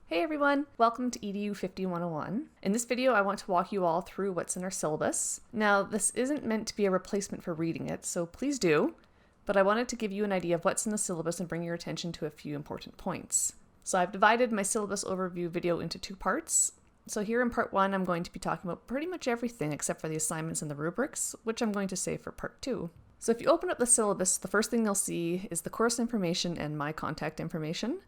Hey everyone, welcome to EDU 5101. In this video, I want to walk you all through what's in our syllabus. Now, this isn't meant to be a replacement for reading it, so please do, but I wanted to give you an idea of what's in the syllabus and bring your attention to a few important points. So I've divided my syllabus overview video into two parts. So here in part one, I'm going to be talking about pretty much everything except for the assignments and the rubrics, which I'm going to save for part two. So if you open up the syllabus, the first thing you'll see is the course information and my contact information.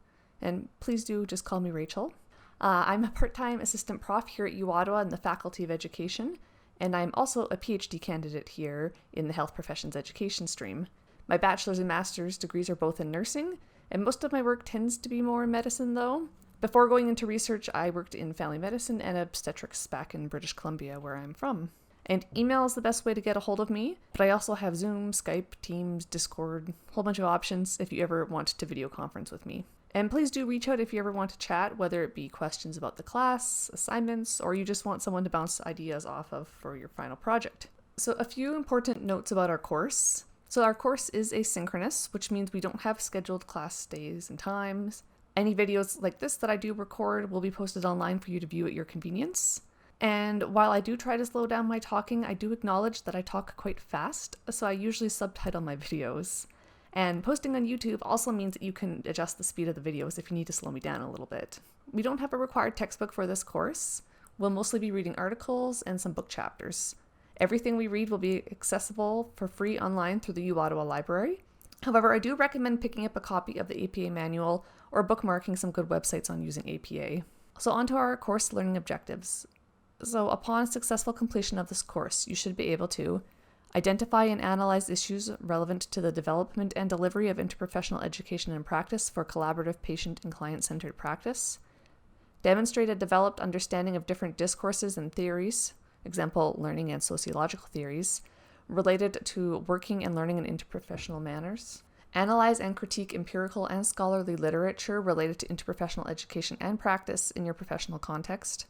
And please do just call me Rachel. I'm a part-time assistant prof here at U Ottawa in the Faculty of Education, and I'm also a PhD candidate here in the Health Professions Education stream. My bachelor's and master's degrees are both in nursing, and most of my work tends to be more in medicine though. Before going into research, I worked in family medicine and obstetrics back in British Columbia, where I'm from. And email is the best way to get a hold of me, but I also have Zoom, Skype, Teams, Discord, a whole bunch of options if you ever want to video conference with me. And please do reach out if you ever want to chat, whether it be questions about the class, assignments, or you just want someone to bounce ideas off of for your final project. So a few important notes about our course. So our course is asynchronous, which means we don't have scheduled class days and times. Any videos like this that I do record will be posted online for you to view at your convenience. And while I do try to slow down my talking, I do acknowledge that I talk quite fast, so I usually subtitle my videos. And posting on YouTube also means that you can adjust the speed of the videos if you need to slow me down a little bit. We don't have a required textbook for this course. We'll mostly be reading articles and some book chapters. Everything we read will be accessible for free online through the U Ottawa Library. However, I do recommend picking up a copy of the APA manual or bookmarking some good websites on using APA. So on to our course learning objectives. So upon successful completion of this course, you should be able to identify and analyze issues relevant to the development and delivery of interprofessional education and practice for collaborative patient and client-centered practice. Demonstrate a developed understanding of different discourses and theories, example, learning and sociological theories, related to working and learning in interprofessional manners. Analyze and critique empirical and scholarly literature related to interprofessional education and practice in your professional context.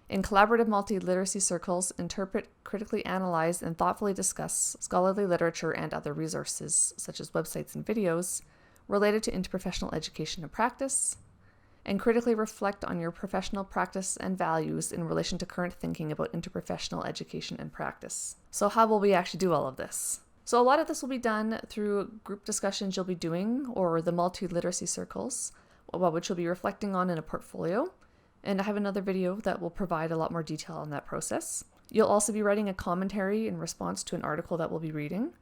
In collaborative multi-literacy circles, interpret, critically analyze, and thoughtfully discuss scholarly literature and other resources, such as websites and videos, related to interprofessional education and practice. And critically reflect on your professional practice and values in relation to current thinking about interprofessional education and practice. So how will we actually do all of this? So a lot of this will be done through group discussions you'll be doing, or the multi-literacy circles, which you'll be reflecting on in a portfolio. And I have another video that will provide a lot more detail on that process. You'll also be writing a commentary in response to an article that we'll be reading.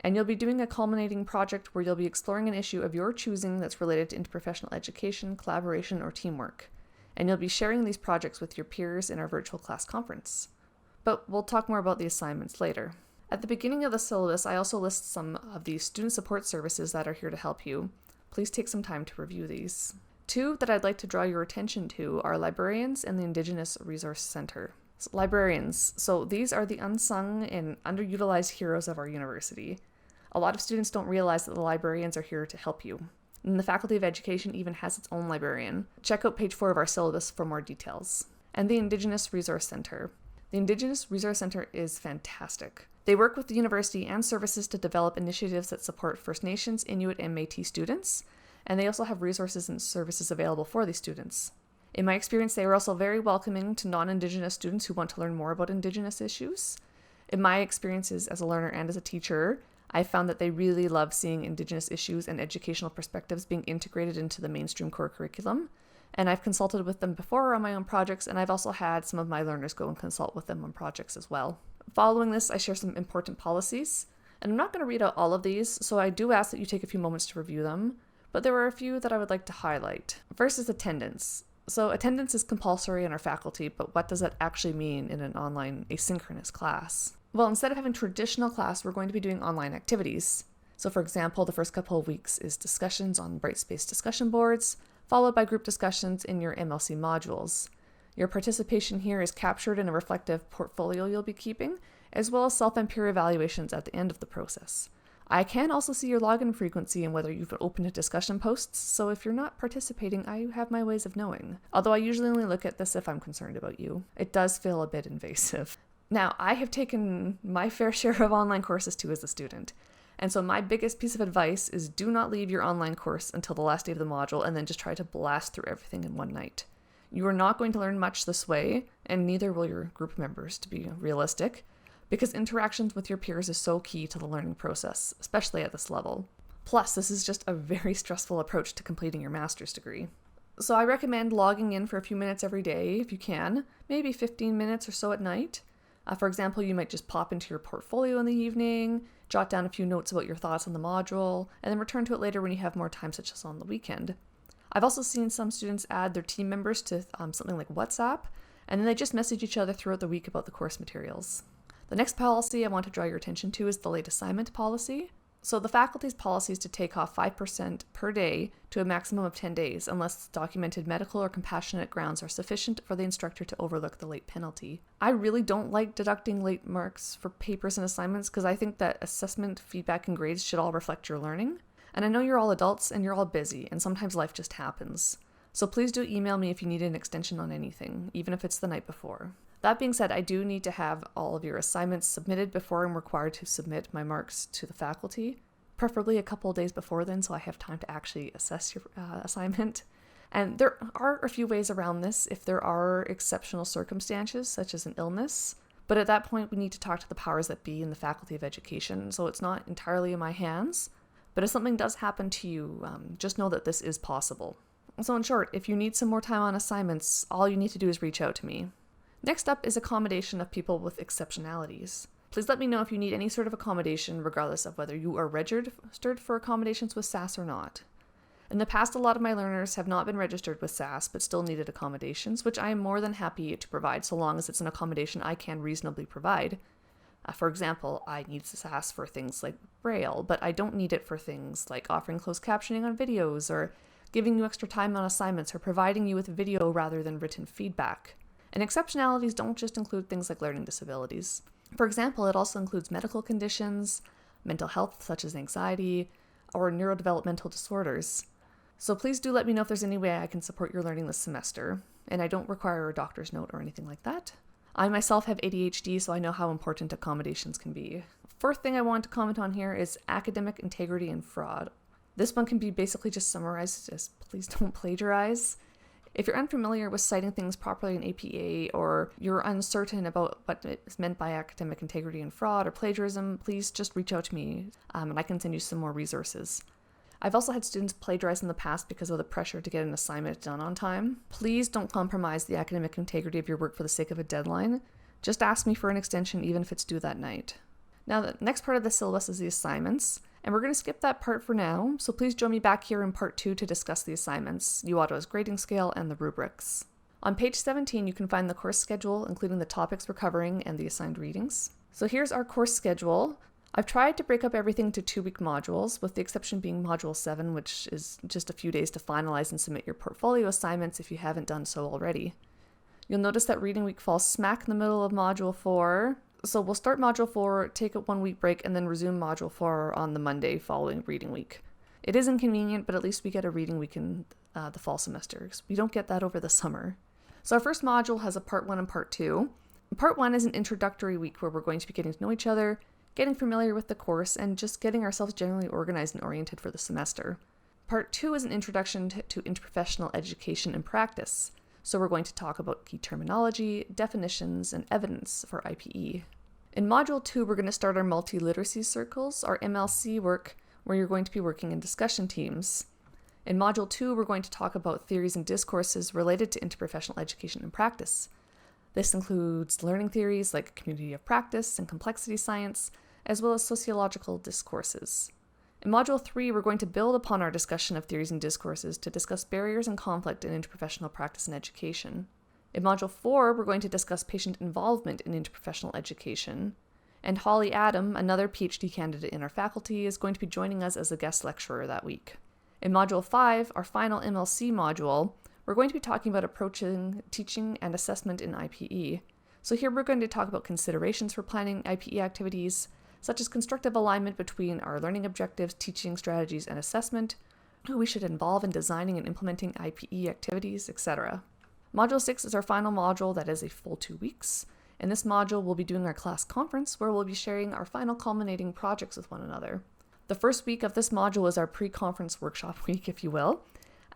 And you'll be doing a culminating project where you'll be exploring an issue of your choosing that's related to interprofessional education, collaboration, or teamwork. And you'll be sharing these projects with your peers in our virtual class conference. But we'll talk more about the assignments later. At the beginning of the syllabus, I also list some of the student support services that are here to help you. Please take some time to review these. Two that I'd like to draw your attention to are librarians and the Indigenous Resource Center. So librarians, so these are the unsung and underutilized heroes of our university. A lot of students don't realize that the librarians are here to help you. And the Faculty of Education even has its own librarian. Check out page 4 of our syllabus for more details. And the Indigenous Resource Center. The Indigenous Resource Center is fantastic. They work with the university and services to develop initiatives that support First Nations, Inuit, and Métis students. And they also have resources and services available for these students. In my experience, they are also very welcoming to non-Indigenous students who want to learn more about Indigenous issues. In my experiences as a learner and as a teacher, I found that they really love seeing Indigenous issues and educational perspectives being integrated into the mainstream core curriculum. And I've consulted with them before on my own projects, and I've also had some of my learners go and consult with them on projects as well. Following this, I share some important policies. And I'm not going to read out all of these, so I do ask that you take a few moments to review them. But there are a few that I would like to highlight. First is attendance. So attendance is compulsory in our faculty, but what does that actually mean in an online asynchronous class? Well, instead of having traditional class, we're going to be doing online activities. So for example, the first couple of weeks is discussions on Brightspace discussion boards, followed by group discussions in your MLC modules. Your participation here is captured in a reflective portfolio you'll be keeping, as well as self and peer evaluations at the end of the process. I can also see your login frequency and whether you've opened discussion posts, so if you're not participating, I have my ways of knowing. Although I usually only look at this if I'm concerned about you. It does feel a bit invasive. Now, I have taken my fair share of online courses too as a student, And so my biggest piece of advice is do not leave your online course until the last day of the module and then just try to blast through everything in one night. You are not going to learn much this way, and neither will your group members, to be realistic, because interactions with your peers is so key to the learning process, especially at this level. Plus, this is just a very stressful approach to completing your master's degree. So I recommend logging in for a few minutes every day if you can, maybe 15 minutes or so at night. For example, you might just pop into your portfolio in the evening, jot down a few notes about your thoughts on the module, and then return to it later when you have more time, such as on the weekend. I've also seen some students add their team members to something like WhatsApp, and then they just message each other throughout the week about the course materials. The next policy I want to draw your attention to is the late assignment policy. So the faculty's policy is to take off 5% per day to a maximum of 10 days, unless documented medical or compassionate grounds are sufficient for the instructor to overlook the late penalty. I really don't like deducting late marks for papers and assignments because I think that assessment, feedback, and grades should all reflect your learning. And I know you're all adults and you're all busy, and sometimes life just happens. So please do email me if you need an extension on anything, even if it's the night before. That being said, I do need to have all of your assignments submitted before I'm required to submit my marks to the faculty, preferably a couple of days before then so I have time to actually assess your assignment. And there are a few ways around this if there are exceptional circumstances, such as an illness. But at that point, we need to talk to the powers that be in the Faculty of Education, so it's not entirely in my hands. But if something does happen to you, just know that this is possible. So in short, if you need some more time on assignments, all you need to do is reach out to me. Next up is accommodation of people with exceptionalities. Please let me know if you need any sort of accommodation, regardless of whether you are registered for accommodations with SAS or not. In the past, a lot of my learners have not been registered with SAS, but still needed accommodations, which I am more than happy to provide so long as it's an accommodation I can reasonably provide. For example, I need SAS for things like Braille, but I don't need it for things like offering closed captioning on videos or giving you extra time on assignments or providing you with video rather than written feedback. And exceptionalities don't just include things like learning disabilities. For example, it also includes medical conditions, mental health such as anxiety, or neurodevelopmental disorders. So please do let me know if there's any way I can support your learning this semester, and I don't require a doctor's note or anything like that. I myself have ADHD, so I know how important accommodations can be. First thing I want to comment on here is academic integrity and fraud. This one can be basically just summarized as please don't plagiarize. If you're unfamiliar with citing things properly in APA, or you're uncertain about what is meant by academic integrity and fraud or plagiarism, please just reach out to me and I can send you some more resources. I've also had students plagiarize in the past because of the pressure to get an assignment done on time. Please don't compromise the academic integrity of your work for the sake of a deadline. Just ask me for an extension even if it's due that night. Now, the next part of the syllabus is the assignments, and we're going to skip that part for now, so please join me back here in part 2 to discuss the assignments, UAuto's grading scale, and the rubrics. On page 17, you can find the course schedule, including the topics we're covering and the assigned readings. So here's our course schedule. I've tried to break up everything to 2-week modules, with the exception being Module 7, which is just a few days to finalize and submit your portfolio assignments if you haven't done so already. You'll notice that Reading Week falls smack in the middle of Module 4, so we'll start Module 4, take a 1-week break, and then resume Module 4 on the Monday following Reading Week. It is inconvenient, but at least we get a Reading Week in the fall semester, because we don't get that over the summer. So our first module has a Part 1 and Part 2. Part 1 is an introductory week where we're going to be getting to know each other, getting familiar with the course, and just getting ourselves generally organized and oriented for the semester. Part 2 is an introduction to interprofessional education and practice. So we're going to talk about key terminology, definitions, and evidence for IPE. In Module 2, we're going to start our multi-literacy circles, our MLC work, where you're going to be working in discussion teams. In Module 2, we're going to talk about theories and discourses related to interprofessional education and practice. This includes learning theories like community of practice and complexity science, as well as sociological discourses. In Module 3, we're going to build upon our discussion of theories and discourses to discuss barriers and conflict in interprofessional practice and education. In Module 4, we're going to discuss patient involvement in interprofessional education. And Holly Adam, another PhD candidate in our faculty, is going to be joining us as a guest lecturer that week. In Module 5, our final MLC module, we're going to be talking about approaching teaching and assessment in IPE. So here we're going to talk about considerations for planning IPE activities, such as constructive alignment between our learning objectives, teaching strategies, and assessment, who we should involve in designing and implementing IPE activities, etc. Module 6 is our final module that is a full 2 weeks. In this module, we'll be doing our class conference, where we'll be sharing our final culminating projects with one another. The first week of this module is our pre-conference workshop week, if you will.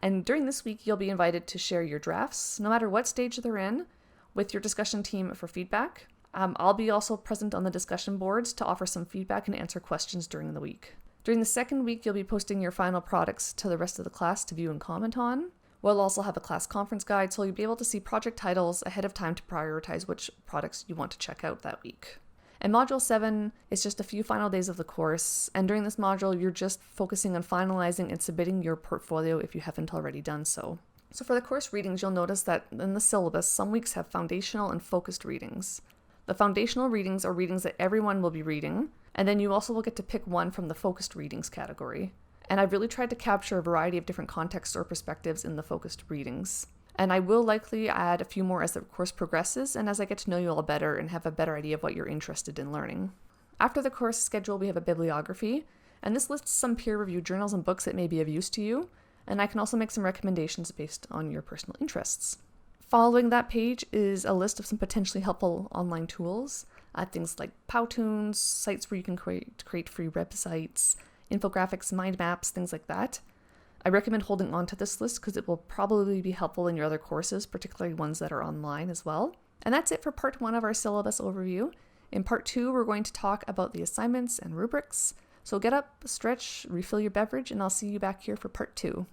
And during this week, you'll be invited to share your drafts, no matter what stage they're in, with your discussion team for feedback. I'll be also present on the discussion boards to offer some feedback and answer questions during the week. During the second week, you'll be posting your final products to the rest of the class to view and comment on. We'll also have a class conference guide, so you'll be able to see project titles ahead of time to prioritize which products you want to check out that week. And Module 7 is just a few final days of the course, and during this module, you're just focusing on finalizing and submitting your portfolio if you haven't already done so. So for the course readings, you'll notice that in the syllabus, some weeks have foundational and focused readings. The foundational readings are readings that everyone will be reading, and then you also will get to pick one from the focused readings category. And I've really tried to capture a variety of different contexts or perspectives in the focused readings. And I will likely add a few more as the course progresses and as I get to know you all better and have a better idea of what you're interested in learning. After the course schedule, we have a bibliography, and this lists some peer-reviewed journals and books that may be of use to you, and I can also make some recommendations based on your personal interests. Following that page is a list of some potentially helpful online tools, things like Powtoons, sites where you can create free websites, infographics, mind maps, things like that. I recommend holding on to this list because it will probably be helpful in your other courses, particularly ones that are online as well. And that's it for part 1 of our syllabus overview. In part 2, we're going to talk about the assignments and rubrics. So get up, stretch, refill your beverage, and I'll see you back here for part 2.